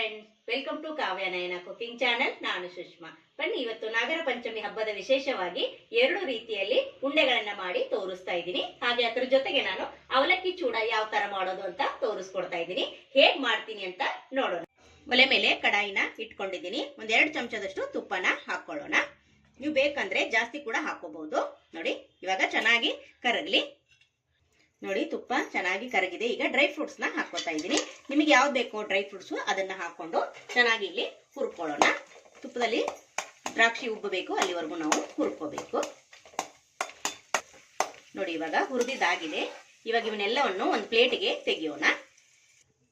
Friends, welcome to Kavya Nayana cooking channel. ನಾನು ಸುಷ್ಮಾ. ಬನ್ನಿ, ಇವತ್ತು ನಾಗರ ಪಂಚಮಿ ಹಬ್ಬದ ವಿಶೇಷವಾಗಿ 2 ರೀತಿಯಲ್ಲಿ ಉಂಡೆಗಳನ್ನ ಮಾಡಿ ತೋರಿಸ್ತಾ ಇದ್ದೀನಿ. ಹಾಗೆ ಅದ್ರ ಜೊತೆಗೆ ನಾನು ಅವಲಕ್ಕಿ ಚೂಡ ಯಾವ ತರ ಮಾಡೋದು ಅಂತ ತೋರಿಸ್ಕೊಡ್ತಾ ಇದ್ದೀನಿ. ಹೇಗ್ ಮಾಡ್ತೀನಿ ಅಂತ ನೋಡೋಣ. ಒಲೆ ಮೇಲೆ ಕಡಾಯಿನ ಇಟ್ಕೊಂಡಿದ್ದೀನಿ. 1-2 ಚಮಚದಷ್ಟು ತುಪ್ಪನ ಹಾಕೊಳ್ಳೋಣ. ನೀವು ಬೇಕಂದ್ರೆ ಜಾಸ್ತಿ ಕೂಡ ಹಾಕೋಬಹುದು. ನೋಡಿ, ಇವಾಗ ಚೆನ್ನಾಗಿ ಕರಗಲಿ. ನೋಡಿ, ತುಪ್ಪ ಚೆನ್ನಾಗಿ ಕರಗಿದೆ. ಈಗ ಡ್ರೈ ಫ್ರೂಟ್ಸ್ ನ ಹಾಕೋತಾ ಇದ್ದೀನಿ. ನಿಮಗೆ ಯಾವ್ದು ಬೇಕೋ ಡ್ರೈ ಫ್ರೂಟ್ಸ್ ಅದನ್ನ ಹಾಕೊಂಡು ಚೆನ್ನಾಗಿ ಇಲ್ಲಿ ಹುರ್ಕೊಳ್ಳೋಣ. ತುಪ್ಪದಲ್ಲಿ ದ್ರಾಕ್ಷಿ ಉಬ್ಬಬೇಕು, ಅಲ್ಲಿವರೆಗೂ ನಾವು ಹುರ್ಕೋಬೇಕು. ನೋಡಿ, ಇವಾಗ ಹುರಿದಿದ್ದಾಗಿದೆ. ಇವಾಗ ಇವನ್ನೆಲ್ಲವನ್ನು ಒಂದು ಪ್ಲೇಟ್ಗೆ ತೆಗಿಯೋಣ.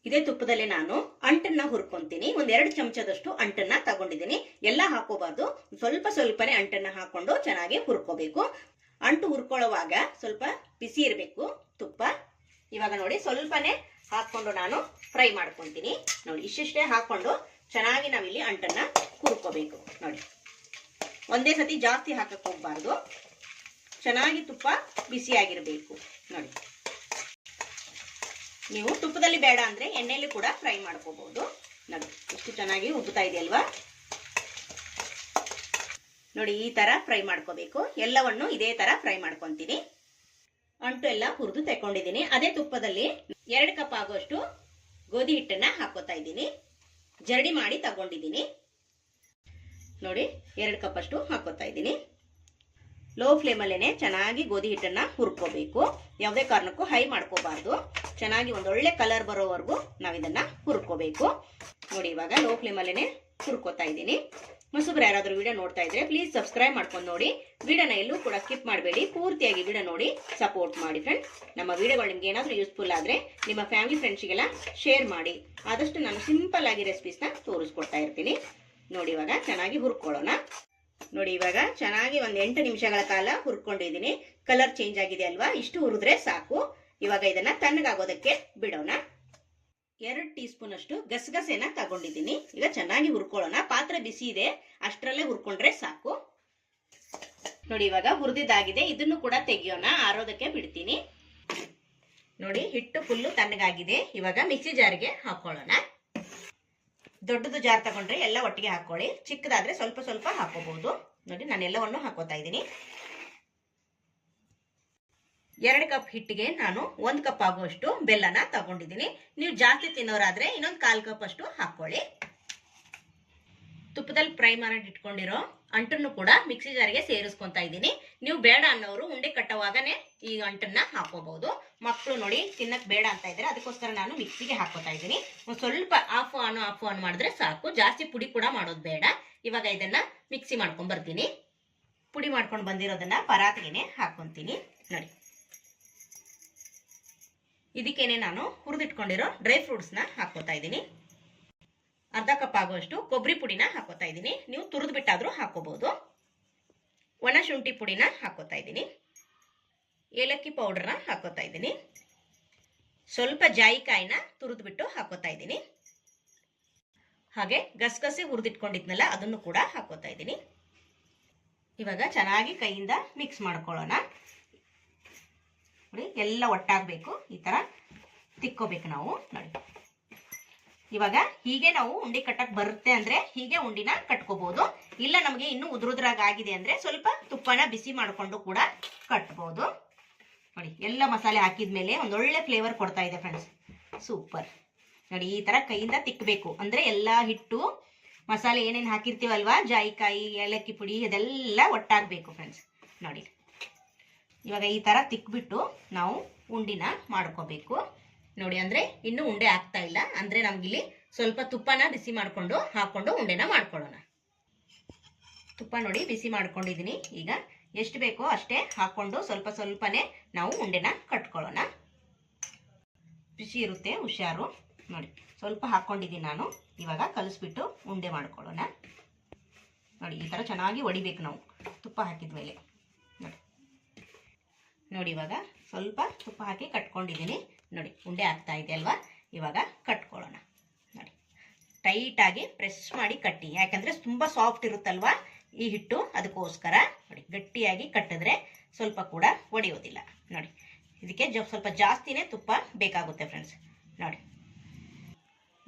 ಇದೇ ತುಪ್ಪದಲ್ಲೇ ನಾನು ಅಂಟನ್ನ ಹುರ್ಕೊಂತೀನಿ. 1-2 ಚಮಚದಷ್ಟು ಅಂಟನ್ನ ತಗೊಂಡಿದ್ದೀನಿ. ಎಲ್ಲ ಹಾಕೋಬಾರ್ದು, ಸ್ವಲ್ಪ ಸ್ವಲ್ಪನೇ ಅಂಟನ್ನ ಹಾಕೊಂಡು ಚೆನ್ನಾಗಿ ಹುರ್ಕೋಬೇಕು. ಅಂಟು ಹುರ್ಕೊಳ್ಳುವಾಗ ಸ್ವಲ್ಪ ಬಿಸಿ ಇರಬೇಕು ತುಪ್ಪ. ಇವಾಗ ನೋಡಿ, ಸ್ವಲ್ಪನೇ ಹಾಕೊಂಡು ನಾನು ಫ್ರೈ ಮಾಡ್ಕೊಂತೀನಿ. ನೋಡಿ, ಇಷ್ಟಿಷ್ಟೇ ಹಾಕೊಂಡು ಚೆನ್ನಾಗಿ ನಾವಿಲ್ಲಿ ಅಂಟನ್ನ ಹುರ್ಕೋಬೇಕು. ನೋಡಿ, ಒಂದೇ ಸತಿ ಜಾಸ್ತಿ ಹಾಕಕ್ಕೆ ಹೋಗ್ಬಾರ್ದು. ಚೆನ್ನಾಗಿ ತುಪ್ಪ ಬಿಸಿಯಾಗಿರ್ಬೇಕು. ನೋಡಿ, ನೀವು ತುಪ್ಪದಲ್ಲಿ ಬೇಡ ಅಂದ್ರೆ ಎಣ್ಣೆಯಲ್ಲಿ ಕೂಡ ಫ್ರೈ ಮಾಡ್ಕೋಬಹುದು. ನೋಡಿ, ಎಷ್ಟು ಚೆನ್ನಾಗಿ ಉಬ್ಬುತ್ತಾ ಇದೆ ಅಲ್ವಾ? ನೋಡಿ, ಈ ತರ ಫ್ರೈ ಮಾಡ್ಕೋಬೇಕು. ಎಲ್ಲವನ್ನು ಇದೇ ತರ ಫ್ರೈ ಮಾಡ್ಕೊಂತೀನಿ. ಅಂಟು ಎಲ್ಲ ಹುರಿದು ತೆಕೊಂಡಿದ್ದೀನಿ. ಅದೇ ತುಪ್ಪದಲ್ಲಿ 2 ಕಪ್ ಆಗುವಷ್ಟು ಗೋಧಿ ಹಿಟ್ಟನ್ನ ಹಾಕೋತಾ ಇದ್ದೀನಿ. ಜರಡಿ ಮಾಡಿ ತಗೊಂಡಿದ್ದೀನಿ. ನೋಡಿ, 2 ಕಪ್ ಅಷ್ಟು ಹಾಕೋತಾ ಇದ್ದೀನಿ. ಲೋ ಫ್ಲೇಮಲ್ಲೇನೆ ಚೆನ್ನಾಗಿ ಗೋಧಿ ಹಿಟ್ಟನ್ನ ಹುರ್ಕೋಬೇಕು. ಯಾವುದೇ ಕಾರಣಕ್ಕೂ ಹೈ ಮಾಡ್ಕೋಬಾರ್ದು. ಚೆನ್ನಾಗಿ ಒಂದೊಳ್ಳೆ ಕಲರ್ ಬರೋವರೆಗೂ ನಾವಿದನ್ನ ಹುರ್ಕೋಬೇಕು. ನೋಡಿ, ಇವಾಗ ಲೋ ಫ್ಲೇಮಲ್ಲೇನೆ ಹುರ್ಕೋತಾ ಇದ್ದೀನಿ. ಹೊಸಬ್ರು ಯಾರಾದ್ರೂ ವಿಡಿಯೋ ನೋಡ್ತಾ ಇದ್ರೆ ಪ್ಲೀಸ್ ಸಬ್ಸ್ಕ್ರೈಬ್ ಮಾಡ್ಕೊಂಡು ನೋಡಿ. ವಿಡಿಯೋನ ಎಲ್ಲೂ ಕೂಡ ಸ್ಕಿಪ್ ಮಾಡಬೇಡಿ, ಪೂರ್ತಿಯಾಗಿ ವಿಡಿಯೋ ನೋಡಿ ಸಪೋರ್ಟ್ ಮಾಡಿ ಫ್ರೆಂಡ್ಸ್. ನಮ್ಮ ವಿಡಿಯೋಗಳು ನಿಮ್ಗೆ ಏನಾದ್ರೂ ಯೂಸ್ಫುಲ್ ಆದ್ರೆ ನಿಮ್ಮ ಫ್ಯಾಮಿಲಿ ಫ್ರೆಂಡ್ಸ್ಗೆಲ್ಲ ಶೇರ್ ಮಾಡಿ. ಆದಷ್ಟು ನಾನು ಸಿಂಪಲ್ ಆಗಿ ರೆಸಿಪೀಸ್ನ ತೋರಿಸ್ಕೊಡ್ತಾ ಇರ್ತೀನಿ. ನೋಡಿ, ಇವಾಗ ಚೆನ್ನಾಗಿ ಹುರ್ಕೊಳ್ಳೋಣ. ನೋಡಿ, ಇವಾಗ ಚೆನ್ನಾಗಿ 8 ನಿಮಿಷಗಳ ಕಾಲ ಹುರ್ಕೊಂಡಿದ್ದೀನಿ. ಕಲರ್ ಚೇಂಜ್ ಆಗಿದೆ ಅಲ್ವಾ? ಇಷ್ಟು ಹುರಿದ್ರೆ ಸಾಕು. ಇವಾಗ ಇದನ್ನ ತಣ್ಣಗಾಗೋದಕ್ಕೆ ಬಿಡೋಣ. 2 ಟೀ ಸ್ಪೂನ್ ಅಷ್ಟು ಗಸಗಸೆನ ತಗೊಂಡಿದ್ದೀನಿ. ಈಗ ಚೆನ್ನಾಗಿ ಹುರ್ಕೊಳ್ಳೋಣ. ಪಾತ್ರೆ ಬಿಸಿ ಇದೆ, ಅಷ್ಟರಲ್ಲೇ ಹುರ್ಕೊಂಡ್ರೆ ಸಾಕು. ನೋಡಿ, ಇವಾಗ ಹುರಿದಿದ್ದಾಗಿದೆ. ಇದನ್ನು ಕೂಡ ತೆಗಿಯೋಣ, ಆರೋದಕ್ಕೆ ಬಿಡ್ತೀನಿ. ನೋಡಿ, ಹಿಟ್ಟು ಫುಲ್ಲು ತಣ್ಣಗಾಗಿದೆ. ಇವಾಗ ಮಿಕ್ಸಿ ಜಾರ್ಗೆ ಹಾಕೊಳ್ಳೋಣ. ದೊಡ್ಡದು ಜಾರ್ ತಗೊಂಡ್ರೆ ಎಲ್ಲ ಒಟ್ಟಿಗೆ ಹಾಕೊಳ್ಳಿ. ಚಿಕ್ಕದಾದ್ರೆ ಸ್ವಲ್ಪ ಸ್ವಲ್ಪ ಹಾಕೋಬಹುದು. ನೋಡಿ, ನಾನು ಎಲ್ಲವನ್ನು ಹಾಕೋತಾ ಇದ್ದೀನಿ. 2 ಕಪ್ ಹಿಟ್ಟಿಗೆ ನಾನು 1 ಕಪ್ ಆಗುವಷ್ಟು ಬೆಲ್ಲನ ತಗೊಂಡಿದ್ದೀನಿ. ನೀವು ಜಾಸ್ತಿ ತಿನ್ನೋರಾದ್ರೆ ಇನ್ನೊಂದು 1/4 ಕಪ್ ಅಷ್ಟು ಹಾಕೊಳ್ಳಿ. ತುಪ್ಪದಲ್ಲಿ ಫ್ರೈ ಮಾಡಿ ಇಟ್ಕೊಂಡಿರೋ ಅಂಟನ್ನು ಕೂಡ ಮಿಕ್ಸಿ ಜಾರಿಗೆ ಸೇರಿಸ್ಕೊಂತಾ ಇದ್ದೀನಿ. ನೀವು ಬೇಡ ಅನ್ನೋರು ಉಂಡೆ ಕಟ್ಟುವಾಗನೇ ಈ ಅಂಟನ್ನ ಹಾಕೋಬಹುದು. ಮಕ್ಕಳು ನೋಡಿ ತಿನ್ನಕ್ ಬೇಡ ಅಂತ ಇದ್ರೆ ಅದಕ್ಕೋಸ್ಕರ ನಾನು ಮಿಕ್ಸಿಗೆ ಹಾಕೋತಾ ಇದ್ದೀನಿ. ಒಂದು ಸ್ವಲ್ಪ ಆಫ್ ಆನ್ ಮಾಡಿದ್ರೆ ಸಾಕು. ಜಾಸ್ತಿ ಪುಡಿ ಕೂಡ ಮಾಡೋದು ಬೇಡ. ಇವಾಗ ಇದನ್ನ ಮಿಕ್ಸಿ ಮಾಡ್ಕೊಂಡ್ ಬರ್ತೀನಿ. ಪುಡಿ ಮಾಡ್ಕೊಂಡು ಬಂದಿರೋದನ್ನ ಪರಾತಿಗೆನೆ ಹಾಕೊಂತೀನಿ. ನೋಡಿ, ಇದಕ್ಕೇನೆ ನಾನು ಹುರಿದಿಟ್ಕೊಂಡಿರೋ ಡ್ರೈ ಫ್ರೂಟ್ಸ್ ನ ಹಾಕೋತಾ ಇದ್ದೀನಿ. 1/2 ಕಪ್ ಆಗುವಷ್ಟು ಕೊಬ್ಬರಿ ಪುಡಿನ ಹಾಕೋತಾ ಇದ್ದೀನಿ. ನೀವು ತುರಿದು ಬಿಟ್ಟಾದ್ರೂ ಹಾಕೋಬಹುದು. ಒಣ ಶುಂಠಿ ಪುಡಿನ ಹಾಕೋತಾ ಇದ್ದೀನಿ. ಏಲಕ್ಕಿ ಪೌಡರ್ನ ಹಾಕೋತಾ ಇದ್ದೀನಿ. ಸ್ವಲ್ಪ ಜಾಯಿಕಾಯಿನ ತುರಿದು ಬಿಟ್ಟು ಹಾಕೋತಾ ಇದ್ದೀನಿ. ಹಾಗೆ ಗಸಗಸೆ ಹುರಿದಿಟ್ಕೊಂಡಿದ್ನಲ್ಲ ಅದನ್ನು ಕೂಡ ಹಾಕೋತಾ ಇದ್ದೀನಿ. ಇವಾಗ ಚೆನ್ನಾಗಿ ಕೈಯಿಂದ ಮಿಕ್ಸ್ ಮಾಡ್ಕೊಳ್ಳೋಣ. ನೋಡಿ, ಎಲ್ಲ ಒಟ್ಟಾಗಬೇಕು. ಈ ತರ ತಿಕ್ಕೋಬೇಕು ನಾವು. ನೋಡಿ, ಇವಾಗ ಹೀಗೆ ನಾವು ಉಂಡೆ ಕಟ್ಟಕ್ ಬರುತ್ತೆ ಅಂದ್ರೆ ಹೀಗೆ ಉಂಡಿನ ಕಟ್ಕೋಬಹುದು. ಇಲ್ಲ ನಮಗೆ ಇನ್ನೂ ಉದುರುದ್ರಾಗ ಆಗಿದೆ ಅಂದ್ರೆ ಸ್ವಲ್ಪ ತುಪ್ಪನ ಬಿಸಿ ಮಾಡ್ಕೊಂಡು ಕೂಡ ಕಟ್ಬಹುದು. ನೋಡಿ, ಎಲ್ಲ ಮಸಾಲೆ ಹಾಕಿದ್ಮೇಲೆ ಒಂದೊಳ್ಳೆ ಫ್ಲೇವರ್ ಕೊಡ್ತಾ ಇದೆ ಫ್ರೆಂಡ್ಸ್. ಸೂಪರ್. ನೋಡಿ, ಈ ತರ ಕೈಯಿಂದ ತಿಕ್ಕಬೇಕು. ಅಂದ್ರೆ ಎಲ್ಲಾ ಹಿಟ್ಟು ಮಸಾಲೆ ಏನೇನು ಹಾಕಿರ್ತೀವಲ್ವಾ, ಜಾಯಿಕಾಯಿ, ಏಲಕ್ಕಿ ಪುಡಿ, ಇದೆಲ್ಲ ಒಟ್ಟಾಗಬೇಕು ಫ್ರೆಂಡ್ಸ್. ನೋಡಿ, ಇವಾಗ ಈ ತರ ತಿಕ್ಬಿಟ್ಟು ನಾವು ಉಂಡಿನ ಮಾಡ್ಕೋಬೇಕು. ನೋಡಿ, ಅಂದ್ರೆ ಇನ್ನು ಉಂಡೆ ಆಗ್ತಾ ಇಲ್ಲ ಅಂದ್ರೆ ನಮ್ಗಿಲ್ಲಿ ಸ್ವಲ್ಪ ತುಪ್ಪನ ಬಿಸಿ ಮಾಡ್ಕೊಂಡು ಹಾಕೊಂಡು ಉಂಡೆನ ಮಾಡ್ಕೊಳ್ಳೋಣ. ತುಪ್ಪ ನೋಡಿ ಬಿಸಿ ಮಾಡ್ಕೊಂಡಿದೀನಿ. ಈಗ ಎಷ್ಟು ಬೇಕೋ ಅಷ್ಟೇ ಹಾಕೊಂಡು ಸ್ವಲ್ಪ ಸ್ವಲ್ಪನೇ ನಾವು ಉಂಡೆನ ಕಟ್ಕೊಳ್ಳೋಣ. ಬಿಸಿ ಇರುತ್ತೆ, ಹುಷಾರು. ನೋಡಿ, ಸ್ವಲ್ಪ ಹಾಕೊಂಡಿದ್ದೀನಿ ನಾನು. ಇವಾಗ ಕಲಿಸ್ಬಿಟ್ಟು ಉಂಡೆ ಮಾಡ್ಕೊಳ್ಳೋಣ. ನೋಡಿ, ಈ ತರ ಚೆನ್ನಾಗಿ ಹೊಡಿಬೇಕು ನಾವು ತುಪ್ಪ ಹಾಕಿದ್ಮೇಲೆ. ನೋಡಿ, ಇವಾಗ ಸ್ವಲ್ಪ ತುಪ್ಪ ಹಾಕಿ ಕಟ್ಕೊಂಡಿದ್ದೀನಿ. ನೋಡಿ, ಉಂಡೆ ಆಗ್ತಾ ಇದೆ ಅಲ್ವಾ? ಇವಾಗ ಕಟ್ಕೊಳ್ಳೋಣ. ನೋಡಿ, ಟೈಟಾಗಿ ಪ್ರೆಸ್ ಮಾಡಿ ಕಟ್ಟಿ. ಯಾಕಂದ್ರೆ ತುಂಬಾ ಸಾಫ್ಟ್ ಇರುತ್ತಲ್ವಾ ಈ ಹಿಟ್ಟು, ಅದಕ್ಕೋಸ್ಕರ. ನೋಡಿ, ಗಟ್ಟಿಯಾಗಿ ಕಟ್ಟಿದ್ರೆ ಸ್ವಲ್ಪ ಕೂಡ ಒಡೆಯೋದಿಲ್ಲ. ನೋಡಿ, ಇದಕ್ಕೆ ಸ್ವಲ್ಪ ಜಾಸ್ತಿನೇ ತುಪ್ಪ ಬೇಕಾಗುತ್ತೆ ಫ್ರೆಂಡ್ಸ್. ನೋಡಿ,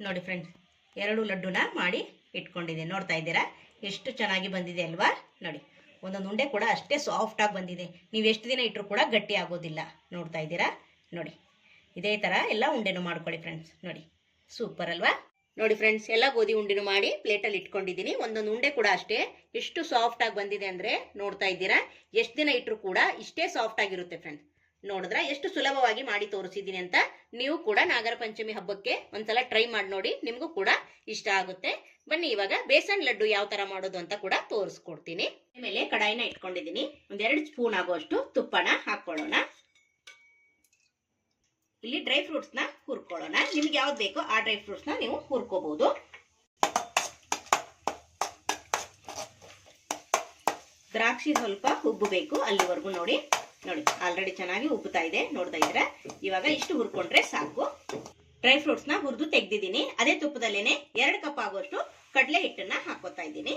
ನೋಡಿ ಫ್ರೆಂಡ್ಸ್, 2 ಲಡ್ಡುನ ಮಾಡಿ ಇಟ್ಕೊಂಡಿದ್ದೀನಿ. ನೋಡ್ತಾ ಇದ್ದೀರಾ ಎಷ್ಟು ಚೆನ್ನಾಗಿ ಬಂದಿದೆ ಅಲ್ವಾ? ನೋಡಿ, ಒಂದೊಂದು ಉಂಡೆ ಕೂಡ ಅಷ್ಟೇ ಸಾಫ್ಟಾಗಿ ಬಂದಿದೆ. ನೀವು ಎಷ್ಟು ದಿನ ಇಟ್ಟರು ಕೂಡ ಗಟ್ಟಿ ಆಗೋದಿಲ್ಲ. ನೋಡ್ತಾ ಇದ್ದೀರಾ? ನೋಡಿ, ಇದೇ ಥರ ಎಲ್ಲ ಉಂಡೆನೂ ಮಾಡ್ಕೊಳ್ಳಿ ಫ್ರೆಂಡ್ಸ್. ನೋಡಿ, ಸೂಪರ್ ಅಲ್ವಾ? ನೋಡಿ ಫ್ರೆಂಡ್ಸ್, ಎಲ್ಲ ಗೋಧಿ ಉಂಡೆನೂ ಮಾಡಿ ಪ್ಲೇಟಲ್ಲಿ ಇಟ್ಕೊಂಡಿದ್ದೀನಿ. ಒಂದೊಂದು ಉಂಡೆ ಕೂಡ ಅಷ್ಟೇ ಎಷ್ಟು ಸಾಫ್ಟಾಗಿ ಬಂದಿದೆ ಅಂದರೆ ನೋಡ್ತಾ ಇದ್ದೀರಾ? ಎಷ್ಟು ದಿನ ಇಟ್ಟರು ಕೂಡ ಇಷ್ಟೇ ಸಾಫ್ಟ್ ಆಗಿರುತ್ತೆ ಫ್ರೆಂಡ್ಸ್. ನೋಡಿದ್ರ ಎಷ್ಟು ಸುಲಭವಾಗಿ ಮಾಡಿ ತೋರಿಸಿದ್ದೀನಿ ಅಂತ. ನೀವು ಕೂಡ ನಾಗರ ಪಂಚಮಿ ಹಬ್ಬಕ್ಕೆ ಒಂದ್ಸಲ ಟ್ರೈ ಮಾಡಿ ನೋಡಿ, ನಿಮಗೂ ಕೂಡ ಇಷ್ಟ ಆಗುತ್ತೆ. ಬನ್ನಿ ಇವಾಗ ಬೇಸನ್ ಲಡ್ಡು ಯಾವ ತರ ಮಾಡೋದು ಅಂತ ಕೂಡ ತೋರಿಸ್ಕೊಡ್ತೀನಿ. ಆಮೇಲೆ ಕಡಾಯಿನ ಇಟ್ಕೊಂಡಿದ್ದೀನಿ. 2 ಸ್ಪೂನ್ ಆಗುವಷ್ಟು ತುಪ್ಪನ ಹಾಕೊಳ್ಳೋಣ. ಇಲ್ಲಿ ಡ್ರೈ ಫ್ರೂಟ್ಸ್ ನ ಹುರ್ಕೊಳ್ಳೋಣ. ನಿಮ್ಗೆ ಯಾವ್ದು ಬೇಕೋ ಆ ಡ್ರೈ ಫ್ರೂಟ್ಸ್ ನ ನೀವು ಹುರ್ಕೋಬಹುದು. ದ್ರಾಕ್ಷಿ ಸ್ವಲ್ಪ ಉಬ್ಬಬೇಕು ಅಲ್ಲಿವರೆಗೂ ನೋಡಿ. ನೋಡಿ, ಆಲ್ರೆಡಿ ಚೆನ್ನಾಗಿ ಉಬ್ಬುತ್ತಾ ಇದೆ. ನೋಡ್ತಾ ಇದ್ದೀರಾ? ಇವಾಗ ಇಷ್ಟು ಹುರ್ಕೊಂಡ್ರೆ ಸಾಕು. ಡ್ರೈ ಫ್ರೂಟ್ಸ್ ನ ಹುರಿದು ತೆಗ್ದಿದ್ದೀನಿ. ಅದೇ ತುಪ್ಪದಲ್ಲೇನೆ 2 ಕಪ್ ಆಗುವಷ್ಟು ಕಡಲೆ ಹಿಟ್ಟನ್ನ ಹಾಕೋತಾ ಇದ್ದೀನಿ.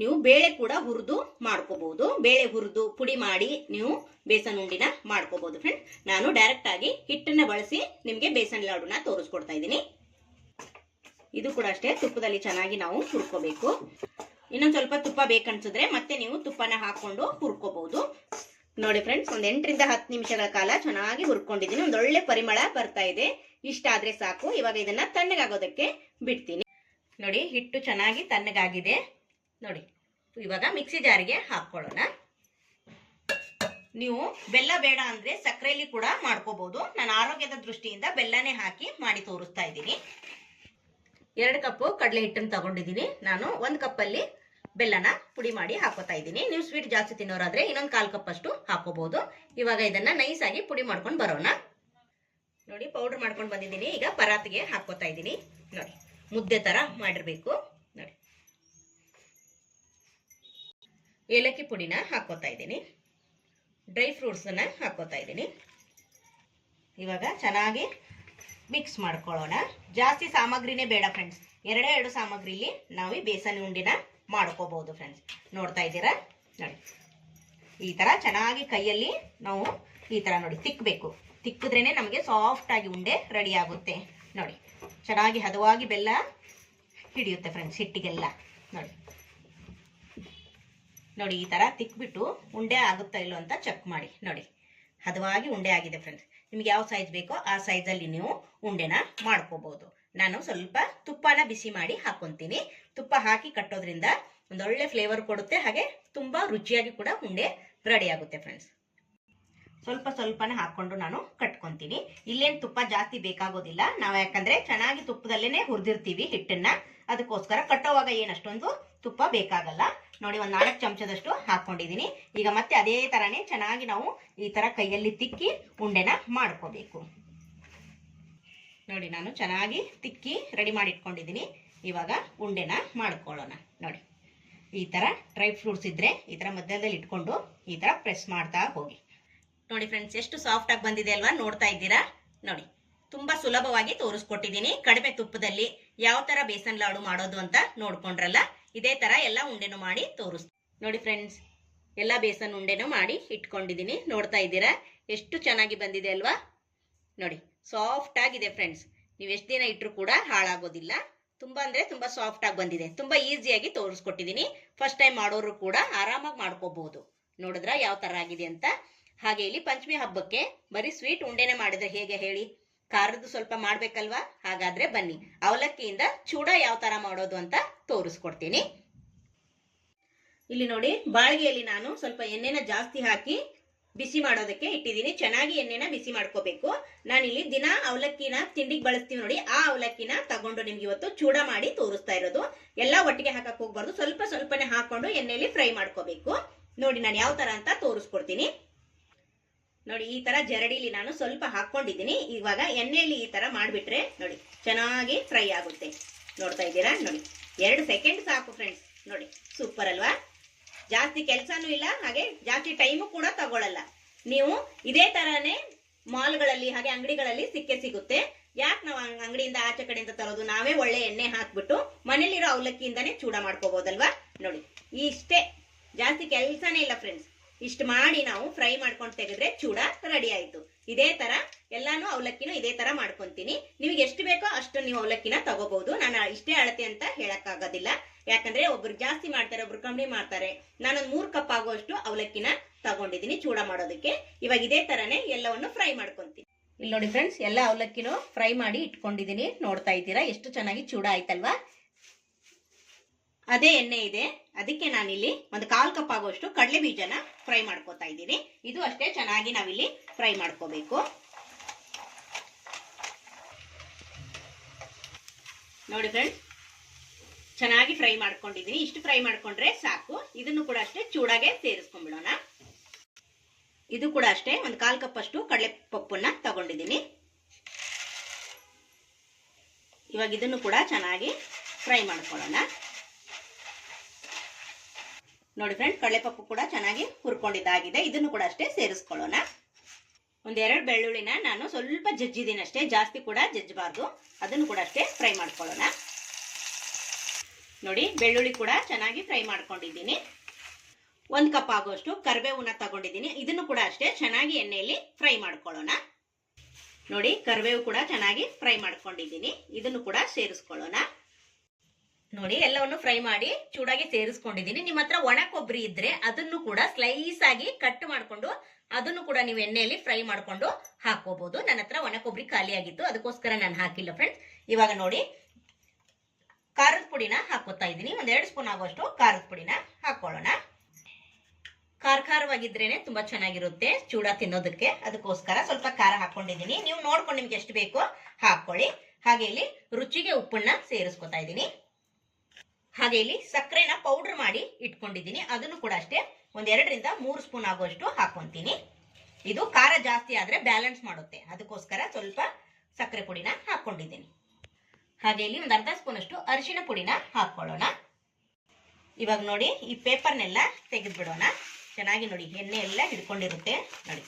ನೀವು ಬೇಳೆ ಕೂಡ ಹುರಿದು ಮಾಡ್ಕೋಬಹುದು. ಬೇಳೆ ಹುರಿದು ಪುಡಿ ಮಾಡಿ ನೀವು ಬೇಸನ್ ಉಂಡಿನ ಮಾಡ್ಕೋಬಹುದು ಫ್ರೆಂಡ್. ನಾನು ಡೈರೆಕ್ಟ್ ಆಗಿ ಹಿಟ್ಟನ್ನ ಬಳಸಿ ನಿಮ್ಗೆ ಬೇಸನ್ ಲಾಡುನ ತೋರಿಸ್ಕೊಡ್ತಾ ಇದ್ದೀನಿ. ಇದು ಕೂಡ ಅಷ್ಟೇ ತುಪ್ಪದಲ್ಲಿ ಚೆನ್ನಾಗಿ ನಾವು ಹುರ್ಕೋಬೇಕು. ಇನ್ನೊಂದು ಸ್ವಲ್ಪ ತುಪ್ಪ ಬೇಕನ್ಸಿದ್ರೆ ಮತ್ತೆ ನೀವು ತುಪ್ಪನ ಹಾಕೊಂಡು ಹುರ್ಕೋಬಹುದು. ನೋಡಿ ಫ್ರೆಂಡ್ಸ್, 8 ರಿಂದ 10 ನಿಮಿಷಗಳ ಕಾಲ ಚೆನ್ನಾಗಿ ಹುರ್ಕೊಂಡಿದ್ದೀನಿ. ಒಂದೊಳ್ಳೆ ಪರಿಮಳ ಬರ್ತಾ ಇದೆ. ಇಷ್ಟ ಆದ್ರೆ ಸಾಕು. ಇವಾಗ ಇದನ್ನ ತಣ್ಣಗಾಗೋದಕ್ಕೆ ಬಿಡ್ತೀನಿ. ನೋಡಿ, ಹಿಟ್ಟು ಚೆನ್ನಾಗಿ ತಣ್ಣಗಾಗಿದೆ. ನೋಡಿ, ಇವಾಗ ಮಿಕ್ಸಿ ಜಾರಿಗೆ ಹಾಕೊಳ್ಳೋಣ. ನೀವು ಬೆಲ್ಲ ಬೇಡ ಅಂದ್ರೆ ಸಕ್ಕರೆಯಲ್ಲಿ ಕೂಡ ಮಾಡ್ಕೋಬಹುದು. ನಾನು ಆರೋಗ್ಯದ ದೃಷ್ಟಿಯಿಂದ ಬೆಲ್ಲನೇ ಹಾಕಿ ಮಾಡಿ ತೋರಿಸ್ತಾ ಇದ್ದೀನಿ. 2 ಕಪ್ ಕಡಲೆ ಹಿಟ್ಟನ್ನು ತಗೊಂಡಿದ್ದೀನಿ. ನಾನು 1 ಕಪ್ಪಲ್ಲಿ ಬೆಲ್ಲನ ಪುಡಿ ಮಾಡಿ ಹಾಕೋತಾ ಇದ್ದೀನಿ. ನೀವು ಸ್ವೀಟ್ ಜಾಸ್ತಿ ತಿನ್ನೋರಾದ್ರೆ ಇನ್ನೊಂದು 1/4 ಕಪ್ ಅಷ್ಟು ಹಾಕೋಬಹುದು. ಇವಾಗ ಇದನ್ನ ನೈಸ್ ಆಗಿ ಪುಡಿ ಮಾಡ್ಕೊಂಡು ಬರೋಣ. ನೋಡಿ, ಪೌಡರ್ ಮಾಡ್ಕೊಂಡು ಬಂದಿದ್ದೀನಿ. ಈಗ ಪರಾತಿಗೆ ಹಾಕೋತಾ ಇದ್ದೀನಿ. ನೋಡಿ, ಮುದ್ದೆ ತರ ಮಾಡಿರ್ಬೇಕು. ನೋಡಿ, ಏಲಕ್ಕಿ ಪುಡಿನ ಹಾಕೋತಾ ಇದ್ದೀನಿ. ಡ್ರೈ ಫ್ರೂಟ್ಸ್ ಅನ್ನ ಹಾಕೋತಾ ಇದ್ದೀನಿ. ಇವಾಗ ಚೆನ್ನಾಗಿ ಮಿಕ್ಸ್ ಮಾಡ್ಕೊಳ್ಳೋಣ. ಜಾಸ್ತಿ ಸಾಮಗ್ರಿನೇ ಬೇಡ ಫ್ರೆಂಡ್ಸ್. 2 ಸಾಮಗ್ರಿಲಿ ನಾವು ಈ ಬೇಸನ್ ಉಂಡಿನ ಮಾಡ್ಕೋಬಹುದು ಫ್ರೆಂಡ್ಸ್. ನೋಡ್ತಾ ಇದ್ದೀರಾ? ನೋಡಿ, ಈ ತರ ಚೆನ್ನಾಗಿ ಕೈಯಲ್ಲಿ ನಾವು ಈ ತರ ನೋಡಿ ತಿಕ್ಕಬೇಕು. ತಿಕ್ಕಿದ್ರೇನೆ ನಮಗೆ ಸಾಫ್ಟ್ ಆಗಿ ಉಂಡೆ ರೆಡಿ ಆಗುತ್ತೆ. ನೋಡಿ, ಚೆನ್ನಾಗಿ ಹದವಾಗಿ ಬೆಲ್ಲ ಹಿಡಿಯುತ್ತೆ ಫ್ರೆಂಡ್ಸ್ ಹಿಟ್ಟಿಗೆಲ್ಲ. ನೋಡಿ ನೋಡಿ, ಈ ತರ ತಿಕ್ಬಿಟ್ಟು ಉಂಡೆ ಆಗುತ್ತಾ ಇಲ್ಲೋ ಅಂತ ಚೆಕ್ ಮಾಡಿ. ನೋಡಿ, ಹದವಾಗಿ ಉಂಡೆ ಆಗಿದೆ ಫ್ರೆಂಡ್ಸ್. ನಿಮ್ಗೆ ಯಾವ ಸೈಜ್ ಬೇಕೋ ಆ ಸೈಜಲ್ಲಿ ನೀವು ಉಂಡೆನ ಮಾಡ್ಕೋಬಹುದು. ನಾನು ಸ್ವಲ್ಪ ತುಪ್ಪನ ಬಿಸಿ ಮಾಡಿ ಹಾಕೊಂತೀನಿ. ತುಪ್ಪ ಹಾಕಿ ಕಟ್ಟೋದ್ರಿಂದ ಒಂದೊಳ್ಳೆ ಫ್ಲೇವರ್ ಕೊಡುತ್ತೆ. ಹಾಗೆ ತುಂಬಾ ರುಚಿಯಾಗಿ ಕೂಡ ಉಂಡೆ ರೆಡಿ ಆಗುತ್ತೆ ಫ್ರೆಂಡ್ಸ್. ಸ್ವಲ್ಪ ಸ್ವಲ್ಪನೇ ಹಾಕೊಂಡು ನಾನು ಕಟ್ಕೊಂತೀನಿ. ಇಲ್ಲೇನು ತುಪ್ಪ ಜಾಸ್ತಿ ಬೇಕಾಗೋದಿಲ್ಲ. ನಾವು ಯಾಕಂದ್ರೆ ಚೆನ್ನಾಗಿ ತುಪ್ಪದಲ್ಲೇನೆ ಹುರಿದಿರ್ತೀವಿ ಹಿಟ್ಟನ್ನ. ಅದಕ್ಕೋಸ್ಕರ ಕಟ್ಟೋವಾಗ ಏನಷ್ಟೊಂದು ತುಪ್ಪ ಬೇಕಾಗಲ್ಲ. ನೋಡಿ, 4 ಚಮಚದಷ್ಟು ಹಾಕೊಂಡಿದ್ದೀನಿ. ಈಗ ಮತ್ತೆ ಅದೇ ತರನೇ ಚೆನ್ನಾಗಿ ನಾವು ಈ ತರ ಕೈಯಲ್ಲಿ ತಿಕ್ಕಿ ಉಂಡೆನ ಮಾಡ್ಕೋಬೇಕು. ನೋಡಿ, ನಾನು ಚೆನ್ನಾಗಿ ತಿಕ್ಕಿ ರೆಡಿ ಮಾಡಿ ಇಟ್ಕೊಂಡಿದ್ದೀನಿ. ಇವಾಗ ಉಂಡೆನ ಮಾಡ್ಕೊಳ್ಳೋಣ. ನೋಡಿ, ಈ ತರ ಡ್ರೈ ಫ್ರೂಟ್ಸ್ ಇದ್ರೆ ಈ ತರ ಮಧ್ಯದಲ್ಲಿ ಇಟ್ಕೊಂಡು ಈ ತರ ಪ್ರೆಸ್ ಮಾಡ್ತಾ ಹೋಗಿ. ನೋಡಿ ಫ್ರೆಂಡ್ಸ್, ಎಷ್ಟು ಸಾಫ್ಟ್ ಆಗಿ ಬಂದಿದೆ ಅಲ್ವಾ? ನೋಡ್ತಾ ಇದ್ದೀರಾ? ನೋಡಿ, ತುಂಬಾ ಸುಲಭವಾಗಿ ತೋರಿಸ್ಕೊಟ್ಟಿದ್ದೀನಿ. ಕಡಿಮೆ ತುಪ್ಪದಲ್ಲಿ ಯಾವ ತರ ಬೇಸನ್ ಲಾಡು ಮಾಡೋದು ಅಂತ ನೋಡ್ಕೊಂಡ್ರಲ್ಲ, ಇದೇ ತರ ಎಲ್ಲ ಉಂಡೆನೂ ಮಾಡಿ ನೋಡಿ ಫ್ರೆಂಡ್ಸ್, ಎಲ್ಲ ಬೇಸನ್ ಉಂಡೆನೂ ಮಾಡಿ ಇಟ್ಕೊಂಡಿದ್ದೀನಿ. ನೋಡ್ತಾ ಇದ್ದೀರಾ ಎಷ್ಟು ಚೆನ್ನಾಗಿ ಬಂದಿದೆ ಅಲ್ವಾ? ನೋಡಿ, ಸಾಫ್ಟ್ ಆಗಿದೆ ಫ್ರೆಂಡ್ಸ್. ನೀವು ಎಷ್ಟು ದಿನ ಇಟ್ಟರು ಕೂಡ ಹಾಳಾಗೋದಿಲ್ಲ. ತುಂಬಾ ಅಂದ್ರೆ ತುಂಬಾ ಸಾಫ್ಟ್ ಆಗಿ ಬಂದಿದೆ. ತುಂಬಾ ಈಸಿಯಾಗಿ ತೋರಿಸ್ಕೊಟ್ಟಿದ್ದೀನಿ. ಫಸ್ಟ್ ಟೈಮ್ ಮಾಡೋರು ಕೂಡ ಆರಾಮಾಗಿ ಮಾಡ್ಕೋಬಹುದು. ನೋಡಿದ್ರ ಯಾವ ತರ ಆಗಿದೆ ಅಂತ. ಹಾಗೆ ಇಲ್ಲಿ ಪಂಚಮಿ ಹಬ್ಬಕ್ಕೆ ಬರೀ ಸ್ವೀಟ್ ಉಂಡೆನೆ ಮಾಡಿದ್ರೆ ಹೇಗೆ ಹೇಳಿ? ಖಾರದ್ದು ಸ್ವಲ್ಪ ಮಾಡ್ಬೇಕಲ್ವಾ? ಹಾಗಾದ್ರೆ ಬನ್ನಿ, ಅವಲಕ್ಕಿಯಿಂದ ಚೂಡ ಯಾವ ತರ ಮಾಡೋದು ಅಂತ ತೋರಿಸ್ಕೊಡ್ತೀನಿ. ಇಲ್ಲಿ ನೋಡಿ, ಬಾಳಿಗೆಯಲ್ಲಿ ನಾನು ಸ್ವಲ್ಪ ಎಣ್ಣೆನ ಜಾಸ್ತಿ ಹಾಕಿ ಬಿಸಿ ಮಾಡೋದಕ್ಕೆ ಇಟ್ಟಿದ್ದೀನಿ. ಚೆನ್ನಾಗಿ ಎಣ್ಣೆನ ಬಿಸಿ ಮಾಡ್ಕೋಬೇಕು. ನಾನಿಲ್ಲಿ ದಿನ ಅವಲಕ್ಕಿನ ತಿಂಡಿಗೆ ಬಳಸ್ತೀವಿ ನೋಡಿ, ಆ ಅವಲಕ್ಕಿನ ತಗೊಂಡು ನಿಮ್ಗೆ ಇವತ್ತು ಚೂಡ ಮಾಡಿ ತೋರಿಸ್ತಾ ಇರೋದು. ಎಲ್ಲ ಒಟ್ಟಿಗೆ ಹಾಕಕ್ ಹೋಗ್ಬಾರ್ದು. ಸ್ವಲ್ಪ ಸ್ವಲ್ಪನೇ ಹಾಕೊಂಡು ಎಣ್ಣೆಯಲ್ಲಿ ಫ್ರೈ ಮಾಡ್ಕೋಬೇಕು. ನೋಡಿ, ನಾನು ಯಾವ ತರ ಅಂತ ತೋರಿಸ್ಕೊಡ್ತೀನಿ. ನೋಡಿ, ಈ ತರ ಜರಡಿಲಿ ನಾನು ಸ್ವಲ್ಪ ಹಾಕೊಂಡಿದ್ದೀನಿ. ಇವಾಗ ಎಣ್ಣೆಯಲ್ಲಿ ಈ ತರ ಮಾಡ್ಬಿಟ್ರೆ ನೋಡಿ ಚೆನ್ನಾಗಿ ಫ್ರೈ ಆಗುತ್ತೆ. ನೋಡ್ತಾ ಇದ್ದೀರಾ? ನೋಡಿ, 2 ಸೆಕೆಂಡ್ ಸಾಕು ಫ್ರೆಂಡ್ಸ್. ನೋಡಿ, ಸೂಪರ್ ಅಲ್ವಾ? ಜಾಸ್ತಿ ಕೆಲಸನೂ ಇಲ್ಲ, ಹಾಗೆ ಜಾಸ್ತಿ ಟೈಮು ಕೂಡ ತಗೊಳ್ಳಲ್ಲ. ನೀವು ಇದೇ ತರಾನೇ ಮಾಲ್ಗಳಲ್ಲಿ ಹಾಗೆ ಅಂಗಡಿಗಳಲ್ಲಿ ಸಿಗುತ್ತೆ. ಯಾಕೆ ನಾವು ಅಂಗಡಿಯಿಂದ ಆಚೆ ಕಡೆಯಿಂದ ತರೋದು? ನಾವೇ ಒಳ್ಳೆ ಎಣ್ಣೆ ಹಾಕ್ಬಿಟ್ಟು ಮನೇಲಿರೋ ಅವಲಕ್ಕಿಯಿಂದಾನೇ ಚೂಡ ಮಾಡ್ಕೋಬಹುದಲ್ವಾ? ನೋಡಿ, ಇಷ್ಟೇ, ಜಾಸ್ತಿ ಕೆಲಸನೇ ಇಲ್ಲ ಫ್ರೆಂಡ್ಸ್. ಇಷ್ಟು ಮಾಡಿ ನಾವು ಫ್ರೈ ಮಾಡ್ಕೊಂಡು ತೆಗೆದ್ರೆ ಚೂಡ ರೆಡಿ ಆಯ್ತು. ಇದೇ ತರ ಎಲ್ಲಾನು ಅವಲಕ್ಕಿನೂ ಇದೇ ತರ ಮಾಡ್ಕೊಂತೀನಿ. ನಿಮಗೆ ಎಷ್ಟು ಬೇಕೋ ಅಷ್ಟು ನೀವು ಅವಲಕ್ಕಿನ ತಗೋಬಹುದು. ನಾನು ಇಷ್ಟೇ ಅಳತೆ ಅಂತ ಹೇಳಕ್ಕಾಗೋದಿಲ್ಲ, ಯಾಕಂದ್ರೆ ಒಬ್ರು ಜಾಸ್ತಿ ಮಾಡ್ತಾರೆ, ಒಬ್ರು ಕಮ್ಮಿ ಮಾಡ್ತಾರೆ. ನಾನೊಂದು 3 ಕಪ್ ಆಗುವಷ್ಟು ಅವಲಕ್ಕಿನ ತಗೊಂಡಿದ್ದೀನಿ ಚೂಡ ಮಾಡೋದಕ್ಕೆ. ಇವಾಗ ಇದೇ ತರನೇ ಎಲ್ಲವನ್ನು ಫ್ರೈ ಮಾಡ್ಕೊಂತೀನಿ. ಇಲ್ಲಿ ನೋಡಿ ಫ್ರೆಂಡ್ಸ್, ಎಲ್ಲ ಅವಲಕ್ಕಿನೂ ಫ್ರೈ ಮಾಡಿ ಇಟ್ಕೊಂಡಿದ್ದೀನಿ. ನೋಡ್ತಾ ಇದ್ದೀರಾ ಎಷ್ಟು ಚೆನ್ನಾಗಿ ಚೂಡ ಆಯ್ತಲ್ವಾ. ಅದೇ ಎಣ್ಣೆ ಇದೆ, ಅದಕ್ಕೆ ನಾನಿಲ್ಲಿ ಒಂದು 1/4 ಕಪ್ ಆಗುವಷ್ಟು ಕಡಲೆ ಬೀಜನ ಫ್ರೈ ಮಾಡ್ಕೋತಾ ಇದ್ದೀನಿ. ಇದು ಅಷ್ಟೇ ಚೆನ್ನಾಗಿ ನಾವಿಲ್ಲಿ ಫ್ರೈ ಮಾಡ್ಕೋಬೇಕು. ನೋಡಿ ಫ್ರೆಂಡ್ಸ್, ಚೆನ್ನಾಗಿ ಫ್ರೈ ಮಾಡ್ಕೊಂಡಿದ್ದೀನಿ. ಇಷ್ಟು ಫ್ರೈ ಮಾಡ್ಕೊಂಡ್ರೆ ಸಾಕು. ಇದನ್ನು ಕೂಡ ಅಷ್ಟೇ ಚೂಡಾಗೆ ಸೇರಿಸ್ಕೊಂಡ್ಬಿಡೋಣ. ಇದು ಕೂಡ ಅಷ್ಟೇ ಒಂದು 1/4 ಕಪ್ ಅಷ್ಟು ಕಡಲೆ ಪಪ್ಪನ್ನ ತಗೊಂಡಿದ್ದೀನಿ. ಇವಾಗ ಇದನ್ನು ಕೂಡ ಚೆನ್ನಾಗಿ ಫ್ರೈ ಮಾಡ್ಕೊಳ್ಳೋಣ. ನೋಡಿ ಫ್ರೆಂಡ್, ಕಡಲೆಪಪ್ಪು ಕೂಡ ಚೆನ್ನಾಗಿ ಹುರ್ಕೊಂಡಿದ್ದಾಗಿದೆ. ಇದನ್ನು ಕೂಡ ಅಷ್ಟೇ ಸೇರಿಸ್ಕೊಳ್ಳೋಣ. 2 ಬೆಳ್ಳುಳ್ಳಿನ ನಾನು ಸ್ವಲ್ಪ ಜಜ್ಜಿದ್ದೀನಿ ಅಷ್ಟೇ, ಜಾಸ್ತಿ ಕೂಡ ಜಜ್ಜಬಾರ್ದು. ಅದನ್ನು ಕೂಡ ಅಷ್ಟೇ ಫ್ರೈ ಮಾಡ್ಕೊಳ್ಳೋಣ. ನೋಡಿ, ಬೆಳ್ಳುಳ್ಳಿ ಕೂಡ ಚೆನ್ನಾಗಿ ಫ್ರೈ ಮಾಡ್ಕೊಂಡಿದ್ದೀನಿ. 1 ಕಪ್ ಆಗುವಷ್ಟು ಕರಿಬೇವನ್ನ ತಗೊಂಡಿದ್ದೀನಿ. ಇದನ್ನು ಕೂಡ ಅಷ್ಟೇ ಚೆನ್ನಾಗಿ ಎಣ್ಣೆಯಲ್ಲಿ ಫ್ರೈ ಮಾಡ್ಕೊಳ್ಳೋಣ. ನೋಡಿ, ಕರಿಬೇವು ಕೂಡ ಚೆನ್ನಾಗಿ ಫ್ರೈ ಮಾಡ್ಕೊಂಡಿದ್ದೀನಿ. ಇದನ್ನು ಕೂಡ ಸೇರಿಸ್ಕೊಳ್ಳೋಣ. ನೋಡಿ, ಎಲ್ಲವನ್ನು ಫ್ರೈ ಮಾಡಿ ಚೂಡಾಗಿ ಸೇರಿಸ್ಕೊಂಡಿದ್ದೀನಿ. ನಿಮ್ಮ ಹತ್ರ ಒಣ ಕೊಬ್ಬರಿ ಇದ್ರೆ ಅದನ್ನು ಕೂಡ ಸ್ಲೈಸ್ ಆಗಿ ಕಟ್ ಮಾಡ್ಕೊಂಡು ಅದನ್ನು ಕೂಡ ನೀವು ಎಣ್ಣೆಯಲ್ಲಿ ಫ್ರೈ ಮಾಡ್ಕೊಂಡು ಹಾಕೋಬಹುದು. ನನ್ನ ಹತ್ರ ಒಣ ಕೊಬ್ಬರಿ ಖಾಲಿ ಆಗಿತ್ತು, ಅದಕ್ಕೋಸ್ಕರ ನಾನು ಹಾಕಿಲ್ಲ ಫ್ರೆಂಡ್ಸ್. ಇವಾಗ ನೋಡಿ, ಖಾರದ ಪುಡಿನ ಹಾಕೋತಾ ಇದ್ದೀನಿ. 2 ಸ್ಪೂನ್ ಆಗುವಷ್ಟು ಖಾರದ ಪುಡಿನ ಹಾಕೊಳ್ಳೋಣ. ಖಾರವಾಗಿದ್ರೇನೆ ತುಂಬಾ ಚೆನ್ನಾಗಿರುತ್ತೆ ಚೂಡ ತಿನ್ನೋದಕ್ಕೆ, ಅದಕ್ಕೋಸ್ಕರ ಸ್ವಲ್ಪ ಖಾರ ಹಾಕೊಂಡಿದ್ದೀನಿ. ನೀವು ನೋಡ್ಕೊಂಡು ನಿಮ್ಗೆ ಎಷ್ಟು ಬೇಕೋ ಹಾಕೊಳ್ಳಿ. ಹಾಗೆ ಇಲ್ಲಿ ರುಚಿಗೆ ಉಪ್ಪನ್ನ ಸೇರಿಸ್ಕೊತಾ ಇದ್ದೀನಿ. ಹಾಗೆ ಇಲ್ಲಿ ಸಕ್ಕರೆನ ಪೌಡರ್ ಮಾಡಿ ಇಟ್ಕೊಂಡಿದ್ದೀನಿ. ಅದನ್ನು ಕೂಡ ಅಷ್ಟೇ 2 ರಿಂದ 3 ಸ್ಪೂನ್ ಆಗುವಷ್ಟು ಹಾಕೊಂತೀನಿ. ಇದು ಖಾರ ಜಾಸ್ತಿ ಆದ್ರೆ ಬ್ಯಾಲೆನ್ಸ್ ಮಾಡುತ್ತೆ, ಅದಕ್ಕೋಸ್ಕರ ಸ್ವಲ್ಪ ಸಕ್ಕರೆ ಪುಡಿನ ಹಾಕೊಂಡಿದ್ದೀನಿ. ಹಾಗೆ ಇಲ್ಲಿ 1 ಅರ್ಧ ಸ್ಪೂನ್ ಅಷ್ಟು ಅರಿಶಿಣ ಪುಡಿನ ಹಾಕೊಳ್ಳೋಣ. ಇವಾಗ ನೋಡಿ, ಈ ಪೇಪರ್ನೆಲ್ಲ ತೆಗೆದು ಬಿಡೋಣ. ಚೆನ್ನಾಗಿ ನೋಡಿ, ಎಣ್ಣೆ ಎಲ್ಲ ಹಿಡ್ಕೊಂಡಿರುತ್ತೆ. ನೋಡಿ,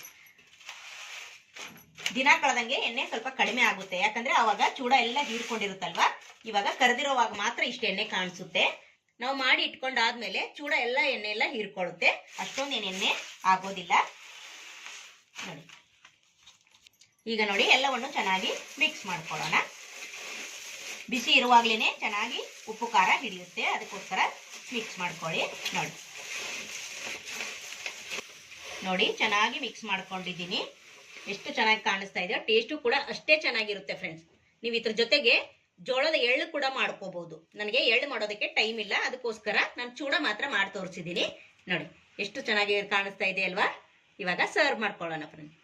ದಿನ ಕಳೆದಂಗೆ ಎಣ್ಣೆ ಸ್ವಲ್ಪ ಕಡಿಮೆ ಆಗುತ್ತೆ, ಯಾಕಂದ್ರೆ ಅವಾಗ ಚೂಡ ಎಲ್ಲ ಹೀರ್ಕೊಂಡಿರುತ್ತಲ್ವಾ. ಇವಾಗ ಕರೆದಿರೋವಾಗ ಮಾತ್ರ ಇಷ್ಟು ಎಣ್ಣೆ ಕಾಣಿಸುತ್ತೆ. ನಾವು ಮಾಡಿ ಇಟ್ಕೊಂಡಾದ್ಮೇಲೆ ಚೂಡ ಎಲ್ಲ ಎಣ್ಣೆ ಎಲ್ಲ ಹೀರ್ಕೊಳ್ಳುತ್ತೆ, ಅಷ್ಟೊಂದೇನು ಎಣ್ಣೆ ಆಗೋದಿಲ್ಲ. ನೋಡಿ, ಈಗ ನೋಡಿ ಎಲ್ಲವನ್ನು ಚೆನ್ನಾಗಿ ಮಿಕ್ಸ್ ಮಾಡ್ಕೊಳ್ಳೋಣ. ಬಿಸಿ ಇರುವಾಗ್ಲೇನೆ ಚೆನ್ನಾಗಿ ಉಪ್ಪು ಖಾರ ಹಿಡಿಯುತ್ತೆ, ಅದಕ್ಕೋಸ್ಕರ ಮಿಕ್ಸ್ ಮಾಡ್ಕೊಳ್ಳಿ. ನೋಡಿ, ಚೆನ್ನಾಗಿ ಮಿಕ್ಸ್ ಮಾಡ್ಕೊಂಡಿದ್ದೀನಿ. ಎಷ್ಟು ಚೆನ್ನಾಗಿ ಕಾಣಿಸ್ತಾ ಇದೆ. ಟೇಸ್ಟು ಕೂಡ ಅಷ್ಟೇ ಚೆನ್ನಾಗಿರುತ್ತೆ ಫ್ರೆಂಡ್ಸ್. ನೀವು ಇದ್ರ ಜೊತೆಗೆ ಜೋಳದ ಎಳ್ಳು ಕೂಡ ಮಾಡ್ಕೋಬಹುದು. ನನಗೆ ಎಳ್ಳು ಮಾಡೋದಕ್ಕೆ ಟೈಮ್ ಇಲ್ಲ, ಅದಕ್ಕೋಸ್ಕರ ನಾನು ಚೂಡ ಮಾತ್ರ ಮಾಡಿ ತೋರಿಸಿದ್ದೀನಿ. ನೋಡಿ, ಎಷ್ಟು ಚೆನ್ನಾಗಿ ಕಾಣಿಸ್ತಾ ಇದೆ ಅಲ್ವಾ. ಇವಾಗ ಸರ್ವ್ ಮಾಡ್ಕೊಳ್ಳೋಣ ಫ್ರೆಂಡ್ಸ್.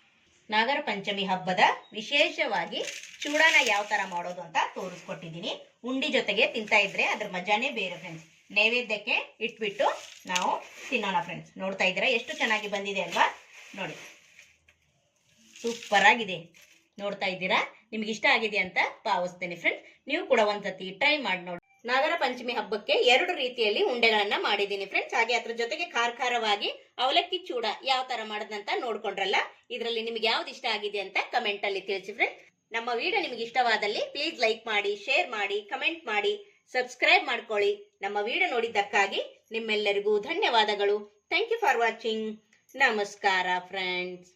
ನಾಗರ ಪಂಚಮಿ ಹಬ್ಬದ ವಿಶೇಷವಾಗಿ ಚೂಡನ ಯಾವ ತರ ಮಾಡೋದು ಅಂತ ತೋರಿಸ್ಕೊಟ್ಟಿದ್ದೀನಿ. ಉಂಡಿ ಜೊತೆಗೆ ತಿಂತಾ ಇದ್ರೆ ಅದ್ರ ಮಜಾನೇ ಬೇರೆ ಫ್ರೆಂಡ್ಸ್. ನೈವೇದ್ಯಕ್ಕೆ ಇಟ್ಬಿಟ್ಟು ನಾವು ತಿನ್ನೋಣ ಫ್ರೆಂಡ್ಸ್. ನೋಡ್ತಾ ಇದ್ದೀರಾ ಎಷ್ಟು ಚೆನ್ನಾಗಿ ಬಂದಿದೆ ಅಲ್ವಾ. ನೋಡಿ, ಸೂಪರ್ ಆಗಿದೆ. ನೋಡ್ತಾ ಇದ್ದೀರಾ, ನಿಮ್ಗೆ ಇಷ್ಟ ಆಗಿದೆ ಅಂತ ಭಾವಿಸ್ತೇನೆ ಫ್ರೆಂಡ್ಸ್. ನೀವು ಕೂಡ ಒಂದ್ಸತಿ ಟ್ರೈ ಮಾಡಿ ನೋಡಿ. ನಾಗರ ಪಂಚಮಿ ಹಬ್ಬಕ್ಕೆ 2 ರೀತಿಯಲ್ಲಿ ಉಂಡೆಗಳನ್ನ ಮಾಡಿದ್ದೀನಿ ಫ್ರೆಂಡ್ಸ್. ಹಾಗೆ ಅದ್ರ ಜೊತೆಗೆ ಖಾರವಾಗಿ ಅವಲಕ್ಕಿ ಚೂಡ ಯಾವ ತರ ಮಾಡೋದಂತ ನೋಡ್ಕೊಂಡ್ರಲ್ಲ. ಇದರಲ್ಲಿ ನಿಮ್ಗೆ ಯಾವ್ದು ಇಷ್ಟ ಆಗಿದೆ ಅಂತ ಕಮೆಂಟ್ ಅಲ್ಲಿ ತಿಳಿಸಿ ಫ್ರೆಂಡ್ಸ್. ನಮ್ಮ ವಿಡಿಯೋ ನಿಮ್ಗೆ ಇಷ್ಟವಾದಲ್ಲಿ ಪ್ಲೀಸ್ ಲೈಕ್ ಮಾಡಿ, ಶೇರ್ ಮಾಡಿ, ಕಮೆಂಟ್ ಮಾಡಿ, ಸಬ್ಸ್ಕ್ರೈಬ್ ಮಾಡ್ಕೊಳ್ಳಿ. ನಮ್ಮ ವಿಡಿಯೋ ನೋಡಿದ್ದಕ್ಕಾಗಿ ನಿಮ್ಮೆಲ್ಲರಿಗೂ ಧನ್ಯವಾದಗಳು. Thank you for watching. ನಮಸ್ಕಾರ ಫ್ರೆಂಡ್ಸ್.